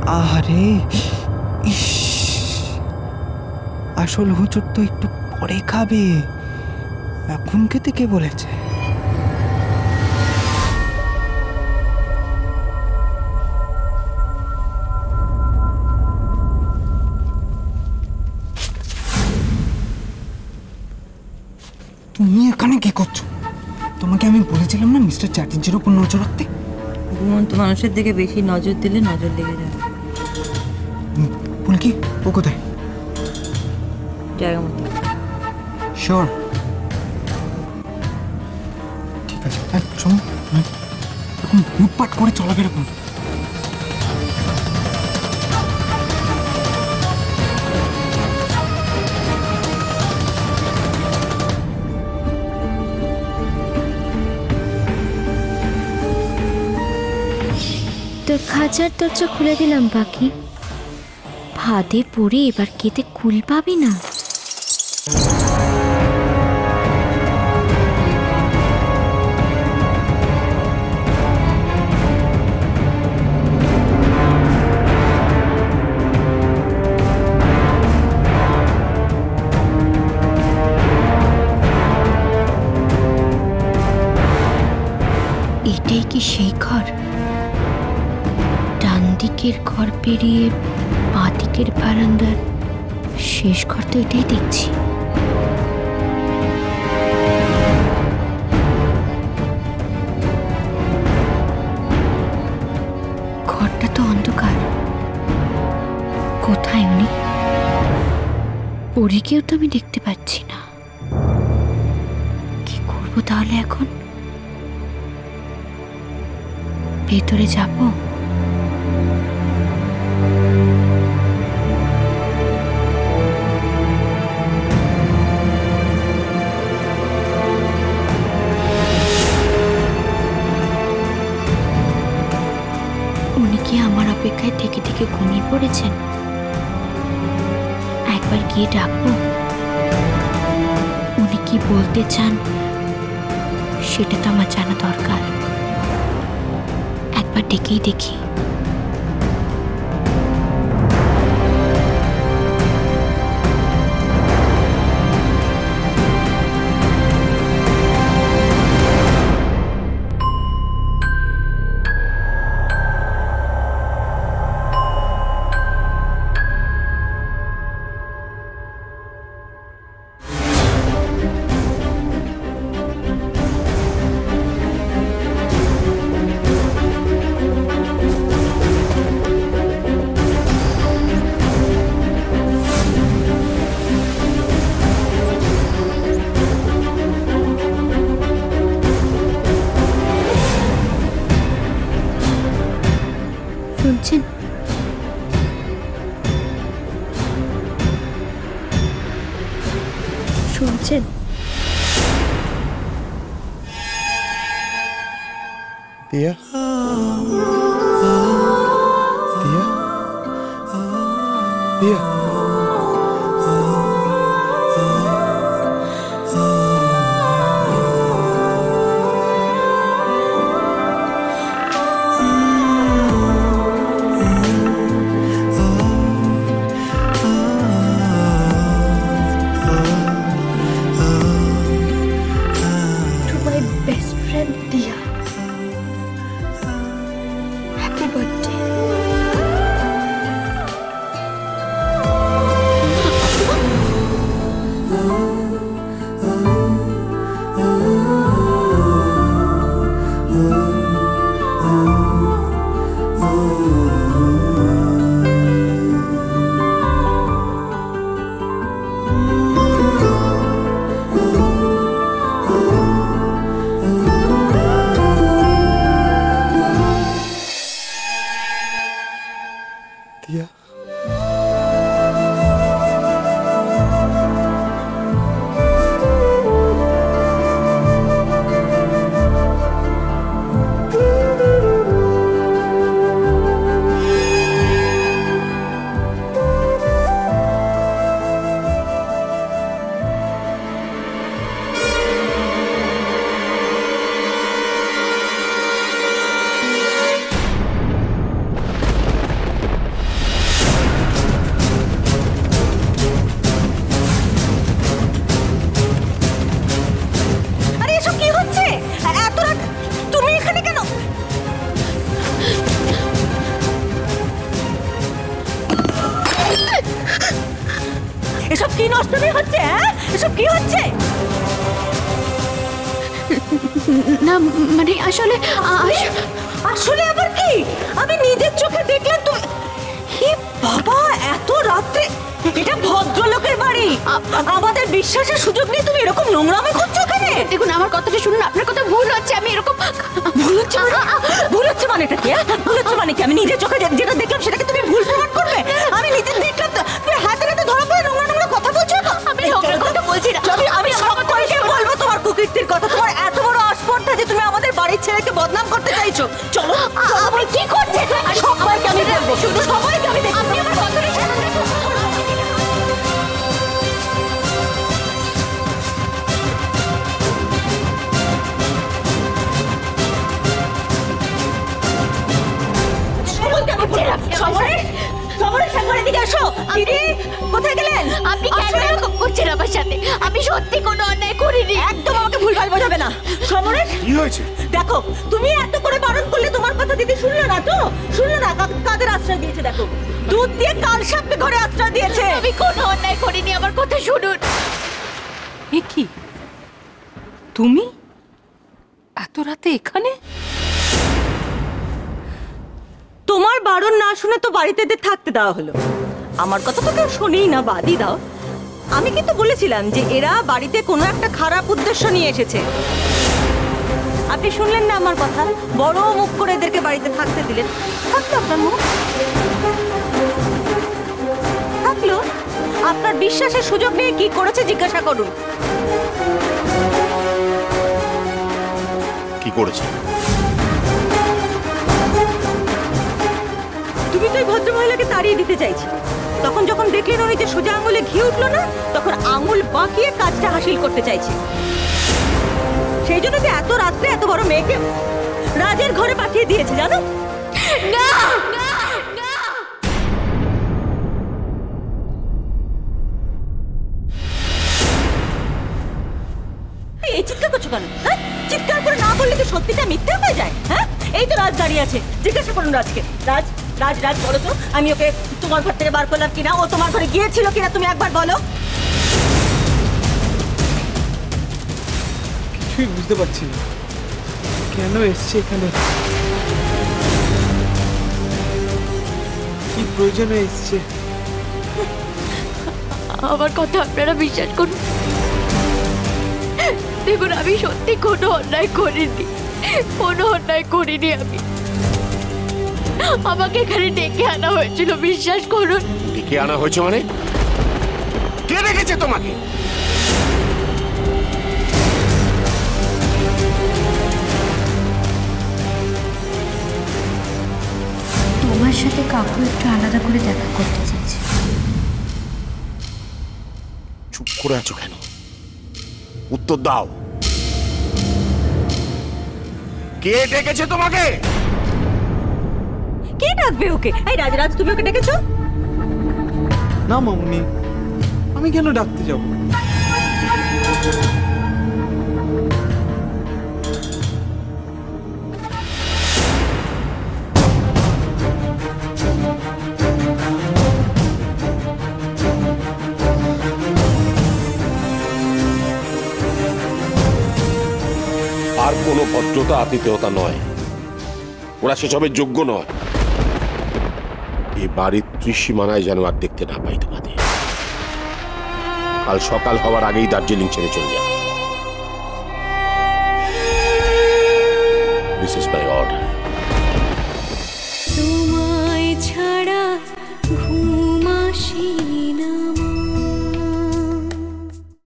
আরে ইস, আসল হুজুর তো একটু পরে খাবে, এখন খেতে কে বলেছে? তুমি এখানে কি করছো? তোমাকে আমি বলেছিলাম না মিস্টার চ্যাটার্জির উপর নজর রাখতে। ঘুমন্ত মানুষের দিকে বেশি নজর দিলে নজর লেগে যাবে। ফুলকি, ও কোথায়? জায়গা মতো। শিওর? ঠিক আছে, শোনো, এরকম লুটপাট করে চলাবে এরকম। তোর খাঁচার দরজা খুলে দিলাম পাখি, ফাঁদে পড়ে এবার কেটে কুল পাবি না। এটাই কি সেই ঘর? ডান দিকের ঘর পেরিয়ে বাঁ দিকের বারান্দার শেষ ঘর তো এটাই দেখছি। ঘরটা তো অন্ধকার, কোথায় উনি? পরীকেও তো আমি দেখতে পাচ্ছি না। কি করবো তাহলে এখন? ভেতরে যাবো? উনি কি আমার অপেক্ষায় থেকে থেকে ঘুমিয়ে পড়েছেন? একবার গিয়ে ডাকবো। উনি কি বলতে চান সেটা তো আমার জানা দরকার। একবার ডেকেই দেখি। শুনছেন? শুনছেন? দিয়া, দিয়া, দিয়া। কি নষ্টমী হচ্ছে? হ্যাঁ, এসব কি হচ্ছে? না মানে আসলে আসলে আবার কি? আমি নিজের চোখে দেখলাম তো। হে বাবা, এত রাত্রে! এটা ভদ্রলোকের বাড়ি, আমাদের বিশ্বাসের সুযোগ নেই। তুমি এরকম নোংরামি করছো এখানে? দেখুন আমার কথাটা শুনুন, আপনার কথা ভুল হচ্ছে। আমি এরকম ভুল হচ্ছে মানে? ভুল হচ্ছে মানেটা কি? ভুল হচ্ছে মানে কি? আমি নিজের চোখে যেটা দেখলাম সেটাকে তুমি ভুল প্রমাণ করবে? আমি নিজে দেখলাম তো, তুমি হাতে হাতে ধরা পড়ে নোংরা নোংরা কথা বলছো। আমি নোংরা কথা বলছি না। আমি সকলকে বলবো তোমার কুকীর্তির কথা। তোমার এত বড় আস্পর্ধা যে তুমি আমাদের বাড়ির ছেলেকে বদনাম করতে চাইছো। চলো, আপনি কি করছেন? সবাইকে আমি বলবো, শুধু সবাইকে আমি দেখবো। আপনি আমার কথাটা শুনুন। কোথায় গেলেন? আপনি কেন এরকম করছেন আমার সাথে? আমি সত্যি কোনো অন্যায় করিনি। একদম আমাকে ভুলভাল বোঝাবে না। সমরেশ, কি হয়েছে? দেখো, তুমি এত করে বারণ করলে তোমার কথা দিদি শুনলো না তো? শুনলো না? কাদের আশ্রয় দিয়েছে দেখো। দুধ দিয়ে কাল সাপকে ঘরে আশ্রয় দিয়েছে। আমি কোনো অন্যায় করিনি, আমার কথা শুনুন। এ কি? তুমি এত রাতে এখানে? তোমার বারণ না শুনে তো বাড়িতে থাকতে দেওয়া হলো। আমার কথা তো কেউ শোনেই না, বাদই দাও। আমি কিন্তু বলেছিলাম যে এরা বাড়িতে কোনো একটা খারাপ উদ্দেশ্য নিয়ে এসেছে। আপনি শুনলেন না আমার কথা? বড় মুখ করে এদেরকে বাড়িতে থাকতে দিলেন। থাকলো আপনার মুখ? থাকলো? আপনার বিশ্বাসের সুযোগ নিয়ে কি করেছে জিজ্ঞাসা করুন। কি করেছে? তুমি তো এই ভদ্রমহিলাকে তাড়িয়ে দিতে চাইছি। তখন যখন দেখলেন ওই যে সোজা আঙুলে ঘি উঠলো না, তখন আঙুল বাঁকিয়ে কাজটা হাসিল করতে চাইছে। সেই জন্য যে এত রাত্রে এত বড় মেয়েকে রাজের ঘরে পাঠিয়ে দিয়েছে, জানো? না এই চিৎকার করছো কেন? হ্যাঁ, চিৎকার করে না বললে কি সত্যিটা মিথ্যে হয়ে যায়? হ্যাঁ, এই তো রাজ দাঁড়িয়ে আছে, জিজ্ঞাসা করুন রাজকে। রাজ রাজ রাজ বলো তো, আমি ওকে তোমার ঘর থেকে বার করলাম কিনা, ও তোমার ঘরে গিয়েছিল কিনা, তুমি একবার বলো। কিছুই বুঝতে পারছি না কেন এসছে এখানে, কি প্রয়োজনে এসছে। আমার কথা আপনারা বিশ্বাস করুন। দেখুন আমি সত্যি কোনো অন্যায় করিনি, কোনো অন্যায় করিনি আমি। আমাকে এখানে ডেকে আনা হয়েছিল, বিশ্বাস করুন। ডেকে আনা হয়েছে মানে? কে ডেকেছে তোমাকে? তোমার সাথে কাকু একটু আলাদা করে দেখা করতে চাইছে। চুপ করে আছো কেন? উত্তর দাও। কে ডেকেছে তোমাকে? কে ডাকবে ওকে? এই রাজ রাজ, তুমি ওকে ডেকেছো? না মামুনি, আমি কেন ডাকতে যাব? আর কোনো ভদ্রতা আতিথেয়তা নয়, ওরা সেসবের যোগ্য নয়। এ বাড়ির ত্রিসীমানায় যেন আর দেখতে না পাই তোমাদের। কাল সকাল হওয়ার আগেই দার্জিলিং ছেড়ে চলে যাবে। This is my order.